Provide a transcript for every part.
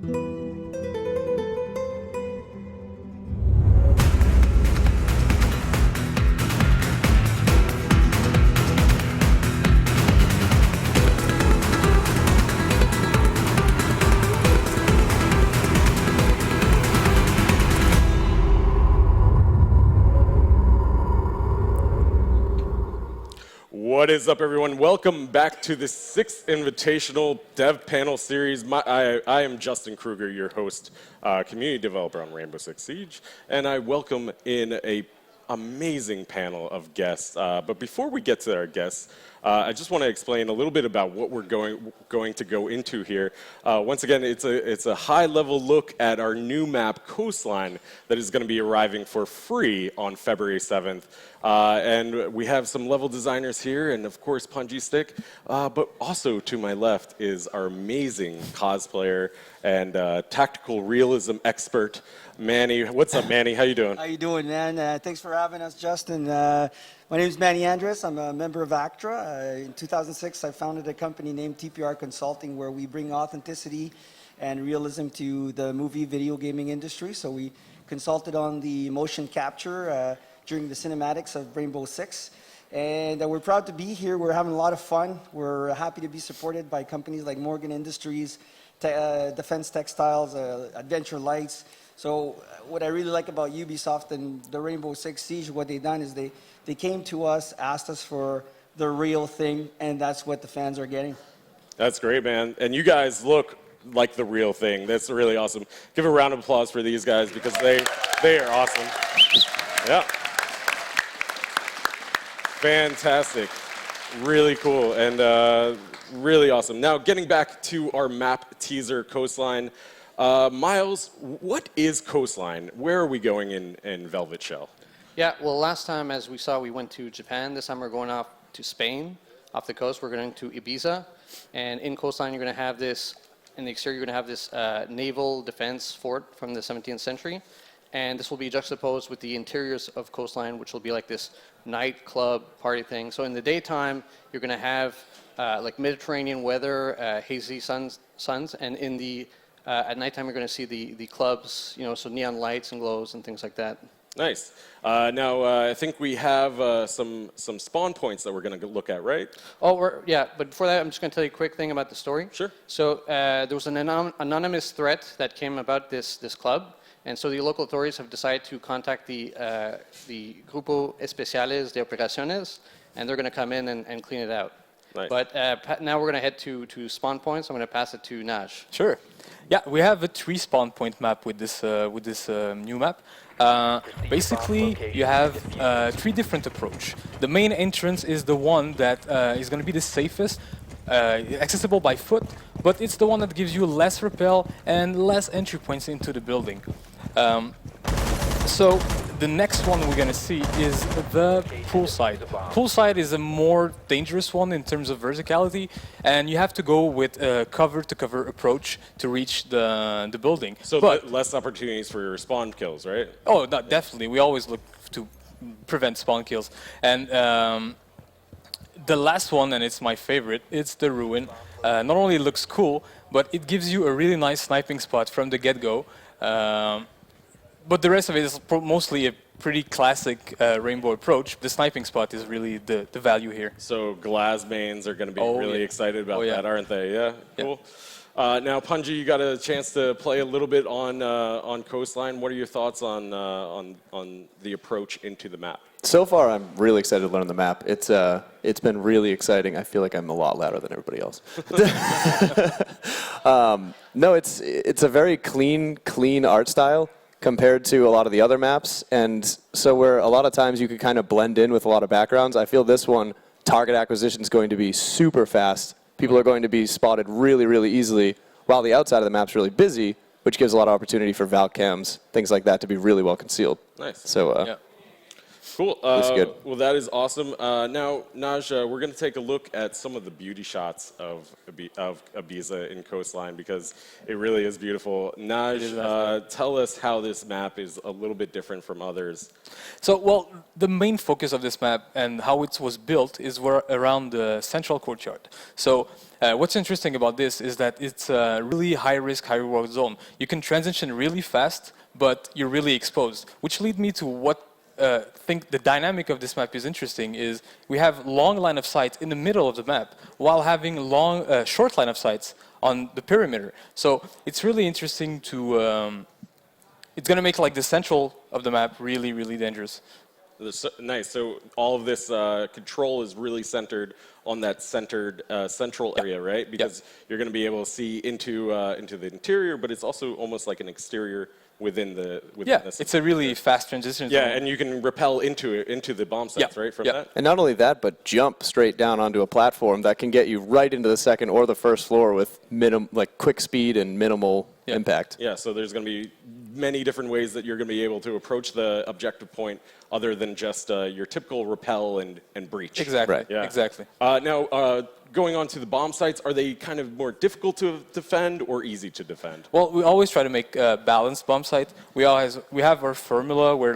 What is up, everyone? Welcome back to the 6th Invitational Dev Panel Series. I am Justin Kruger, your host, community developer on Rainbow Six Siege, and I welcome in a amazing panel of guests. But before we get to our guests, I just want to explain a little bit about what we're going to go into here. Once again, it's a high-level look at our new map, Coastline, that is going to be arriving for free on February 7th. And we have some level designers here, and of course, Punji Stick. But also to my left is our amazing cosplayer and tactical realism expert, Manny. What's up, Manny? How you doing? How you doing, man? Thanks for having us, Justin. My name is Manny Andres. I'm a member of ACTRA. In 2006, I founded a company named TPR Consulting, where we bring authenticity and realism to the movie video gaming industry. So we consulted on the motion capture during the cinematics of Rainbow Six. And we're proud to be here. We're having a lot of fun. We're happy to be supported by companies like Morgan Industries, Defense Textiles, Adventure Lights. So what I really like about Ubisoft and the Rainbow Six Siege, what they've done is they came to us, asked us for the real thing, and that's what the fans are getting. That's great, man. And you guys look like the real thing. That's really awesome. Give a round of applause for these guys because they are awesome. Yeah. Fantastic. Really cool and really awesome. Now, getting back to our map teaser, Coastline. Miles, what is Coastline? Where are we going in Velvet Shell? Yeah, well, last time, as we saw, we went to Japan. This time we're going off to Spain, off the coast. We're going to Ibiza. And in Coastline, you're going to have this, in the exterior, you're going to have this naval defense fort from the 17th century. And this will be juxtaposed with the interiors of Coastline, which will be like this nightclub party thing. So in the daytime, you're going to have like Mediterranean weather, hazy suns, and in the at nighttime, you're going to see the clubs, you know, so neon lights and glows and things like that. Nice. Now, I think we have some spawn points that we're going to look at, right? Oh, yeah, but before that, I'm just going to tell you a quick thing about the story. Sure. So there was an anonymous threat that came about this club, and so the local authorities have decided to contact the Grupo Especiales de Operaciones, and they're going to come in and clean it out. Nice. But now we're going to head to spawn points. I'm going to pass it to Naj. Sure. Yeah, we have a 3 spawn point map with this new map. Basically, you have 3 different approach. The main entrance is the one that is going to be the safest, accessible by foot, but it's the one that gives you less rappel and less entry points into the building. So the next one we're going to see is the poolside. Poolside is a more dangerous one in terms of verticality, and you have to go with a cover-to-cover approach to reach the building. So but less opportunities for your spawn kills, right? Oh, no, definitely. We always look to prevent spawn kills. And the last one, and it's my favorite, it's the Ruin. Not only it looks cool, but it gives you a really nice sniping spot from the get-go. But the rest of it is mostly a pretty classic Rainbow approach. The sniping spot is really the value here. So glass mains are going to be really excited about that, aren't they? Yeah, cool. Now, Punji, you got a chance to play a little bit on Coastline. What are your thoughts on the approach into the map? So far, I'm really excited to learn the map. It's been really exciting. I feel like I'm a lot louder than everybody else. No, it's a very clean art style compared to a lot of the other maps, and so where a lot of times you could kind of blend in with a lot of backgrounds, I feel this one, target acquisition is going to be super fast. People are going to be spotted really, really easily, while the outside of the map's really busy, which gives a lot of opportunity for Valcams, things like that, to be really well concealed. Nice. So, Cool. Looks good. Well, that is awesome. Now, Naj, we're going to take a look at some of the beauty shots of Ibiza in Coastline because it really is beautiful. Naj, tell us how this map is a little bit different from others. So, well, the main focus of this map and how it was built is around the central courtyard. So, what's interesting about this is that it's a really high-risk, high-reward zone. You can transition really fast, but you're really exposed, which lead me to what think the dynamic of this map is interesting is we have long line of sight in the middle of the map while having short line of sights on the perimeter. So it's really interesting to, it's going to make like the central of the map really, really dangerous. Nice. So all of this control is really centered on that central area, right? Because you're going to be able to see into the interior, but it's also almost like an exterior within the it's a really fast transition. Yeah, and you can rappel into the bomb sites, right? From that. And not only that, but jump straight down onto a platform that can get you right into the second or the first floor with quick speed and minimal impact. Yeah, so there's going to be many different ways that you're going to be able to approach the objective point other than just your typical rappel and breach. Exactly. Right. Yeah. Exactly. Now, going on to the bomb sites, are they kind of more difficult to defend or easy to defend? Well, we always try to make a balanced bomb site. We have our formula where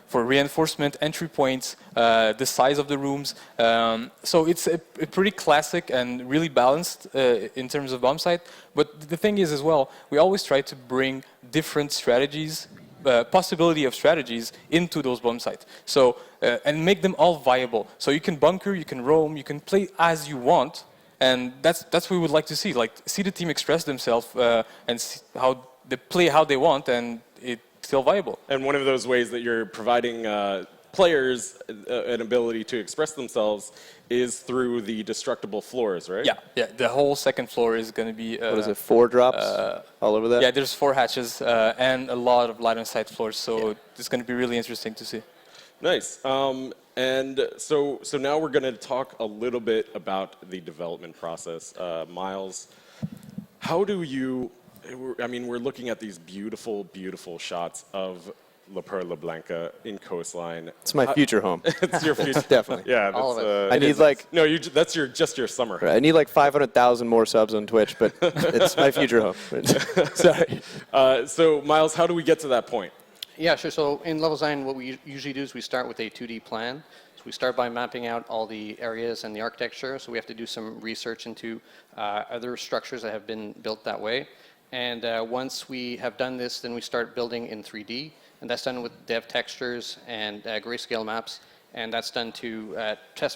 for reinforcement, entry points, the size of the rooms. So it's a pretty classic and really balanced in terms of bomb site. But the thing is as well, we always try to bring different strategies, possibility of strategies into those bomb sites. So and make them all viable. So you can bunker, you can roam, you can play as you want, and that's what we would like to see. Like see the team express themselves and see how they play how they want, and it's still viable. And one of those ways that you're providing players an ability to express themselves is through the destructible floors, right? Yeah. The whole second floor is going to be. What is it? 4 drops all over that. Yeah, there's 4 hatches and a lot of line of sight floors, so it's going to be really interesting to see. Nice. And so now we're going to talk a little bit about the development process. Miles, how do you? I mean, we're looking at these beautiful, beautiful shots of La Perla Blanca in Coastline. It's my future home. It's your future. Definitely. Yeah, All that's, of it. I need no. That's just your summer. I need 500,000 more subs on Twitch, but it's my future home. Sorry. So Miles, how do we get to that point? Yeah, sure. So in level design, what we usually do is we start with a 2D plan. So we start by mapping out all the areas and the architecture. So we have to do some research into other structures that have been built that way. And once we have done this, then we start building in 3D. And that's done with dev textures and grayscale maps. And that's done to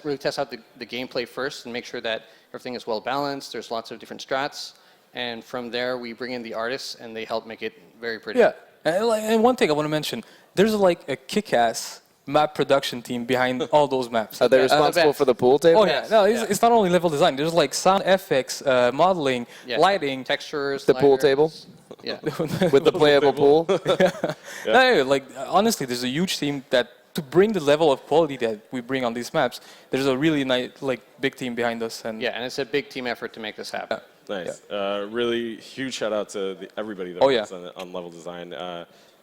really test out the gameplay first and make sure that everything is well balanced. There's lots of different strats. And from there, we bring in the artists, and they help make it very pretty. Yeah, and one thing I want to mention, there's a kick-ass map production team behind all those maps. Are they responsible for the pool table? Oh yeah, no, it's not only level design. There's sound effects, modeling, lighting, textures, The pool table? Yeah. With the playable pool? No, honestly, there's a huge team that to bring the level of quality that we bring on these maps. There's a really nice, big team behind us, and Yeah, and it's a big team effort to make this happen. Nice. Really huge shout out to everybody that works on level design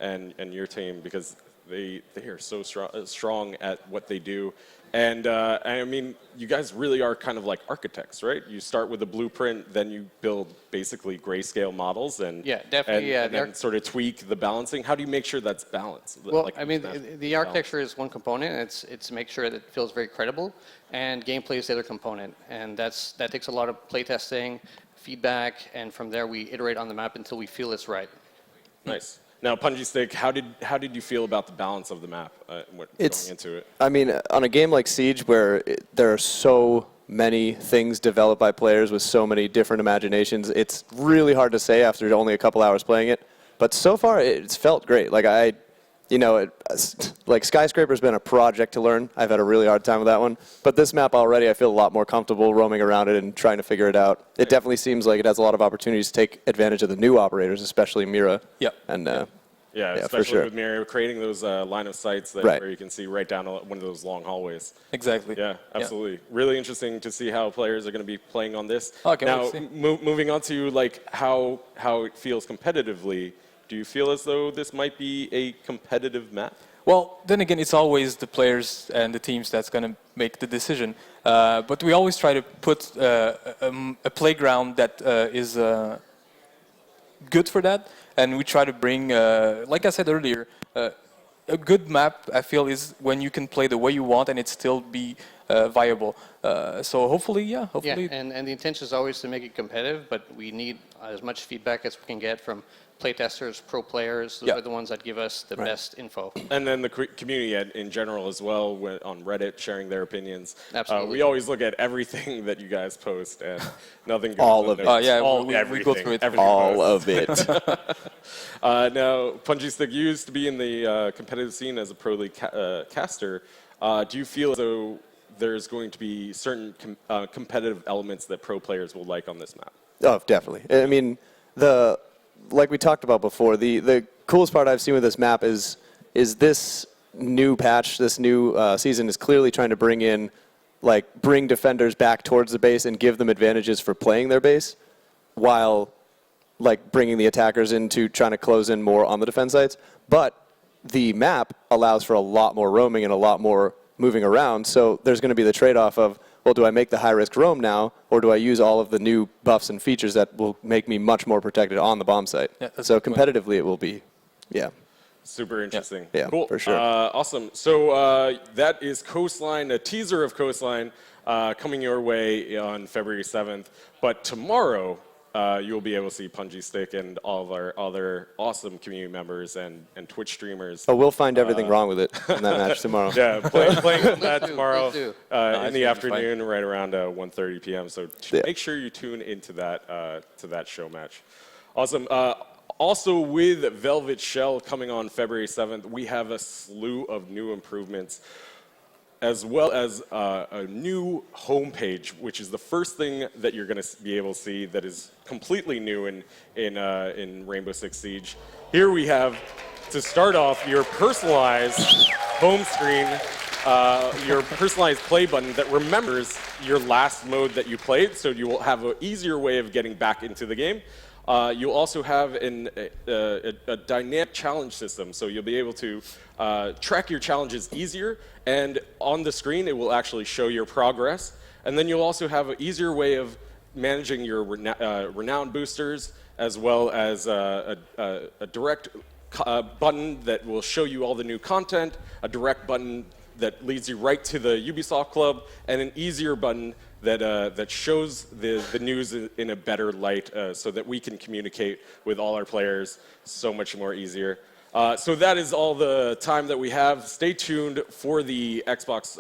and your team because they are so strong at what they do. And I mean, you guys really are kind of like architects, right? You start with a blueprint, then you build basically grayscale models and definitely. and then sort of tweak the balancing. How do you make sure that's balanced? Well, I mean, the architecture is one component. It's to make sure that it feels very credible, and gameplay is the other component. And that takes a lot of playtesting, feedback, and from there we iterate on the map until we feel it's right. Nice. Now, Punji Stick, how did you feel about the balance of the map going into it? I mean, on a game like Siege, where there are so many things developed by players with so many different imaginations, it's really hard to say after only a couple hours playing it. But so far, it's felt great. Skyscraper's been a project to learn. I've had a really hard time with that one. But this map already, I feel a lot more comfortable roaming around it and trying to figure it out. It definitely seems like it has a lot of opportunities to take advantage of the new operators, especially Mira. Yep. And especially for sure. with Mira creating those line of sights where you can see right down one of those long hallways. exactly. Yeah, absolutely. Really interesting to see how players are going to be playing on this. Okay, now, let's see. moving on to how it feels competitively. Do you feel as though this might be a competitive map? Well, then again, it's always the players and the teams that's going to make the decision. But we always try to put a playground that is good for that, and we try to bring, like I said earlier, a good map, I feel, is when you can play the way you want and it still be viable. So hopefully, Yeah, hopefully. and the intention is always to make it competitive, but we need as much feedback as we can get from playtesters, pro players. Those Yeah. are the ones that give us the best info. And then the community in general as well, on Reddit, sharing their opinions. Absolutely. We always look at everything that you guys post, and nothing goes All of it. unnoticed. Yeah, All, we go everything, through it. everything All goes. of it. Now, Punji Stick used to be in the competitive scene as a pro league caster. Do you feel as though there's going to be certain competitive elements that pro players will like on this map? Oh, definitely. I mean, like we talked about before, the coolest part I've seen with this map is this new patch, this new season is clearly trying to bring defenders back towards the base and give them advantages for playing their base, while bringing the attackers into trying to close in more on the defense sites. But the map allows for a lot more roaming and a lot more moving around, so there's going to be the trade-off of, well, do I make the high-risk roam now, or do I use all of the new buffs and features that will make me much more protected on the bomb site? Yeah, that's so a good point. competitively, it will be, Super interesting. Yeah, cool. for sure. Awesome. So that is Coastline, a teaser of Coastline coming your way on February 7th. But tomorrow, you'll be able to see Punji Stick and all of our other awesome community members and Twitch streamers. Oh, we'll find everything wrong with it in that match tomorrow. Yeah, playing that do, tomorrow please in the be afternoon, right around 1:30 p.m. So Yeah. make sure you tune into that show match. Awesome. Also, with Velvet Shell coming on February 7th, we have a slew of new improvements, as well as a new homepage, which is the first thing that you're going to be able to see that is completely new in Rainbow Six Siege. Here we have, to start off, your personalized home screen, your personalized play button that remembers your last mode that you played, so you will have an easier way of getting back into the game. You'll also have a dynamic challenge system, so you'll be able to track your challenges easier, and on the screen it will actually show your progress. And then you'll also have an easier way of managing your renown boosters, as well as a direct button that will show you all the new content, a direct button that leads you right to the Ubisoft Club, and an easier button that shows the news in a better light, so that we can communicate with all our players so much more easier. So that is all the time that we have. Stay tuned for the Xbox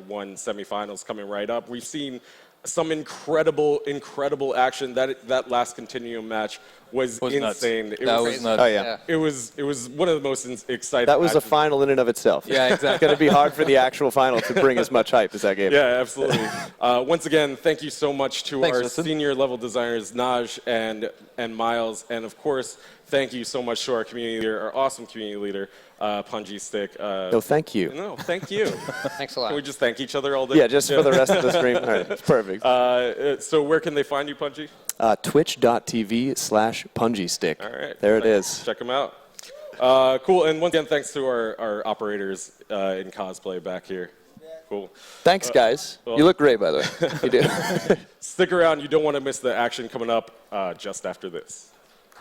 One semifinals coming right up. We've seen some incredible action. That last Continuum match was nuts. insane. It That was was nuts. Oh, yeah. It was one of the most exciting. That was a matches. final in and of itself. Yeah, exactly. It's going to be hard for the actual final to bring as much hype as that game. Yeah, absolutely. Once again, thank you so much to Thanks, our Justin. senior level designers, Naj and Miles, and of course, thank you so much to our community leader, our awesome community leader, Punji Stick. No, thank you. No, thank you. Thanks a lot. Can we just thank each other all day? Yeah, just for the rest of the stream. All right, it's perfect. So where can they find you, Punji? Twitch.tv/PunjiStick. All right. There it is. Check them out. Cool. And once again, thanks to our operators in cosplay back here. Cool. Thanks, guys. You look great, by the way. You do. Stick around. You don't want to miss the action coming up just after this.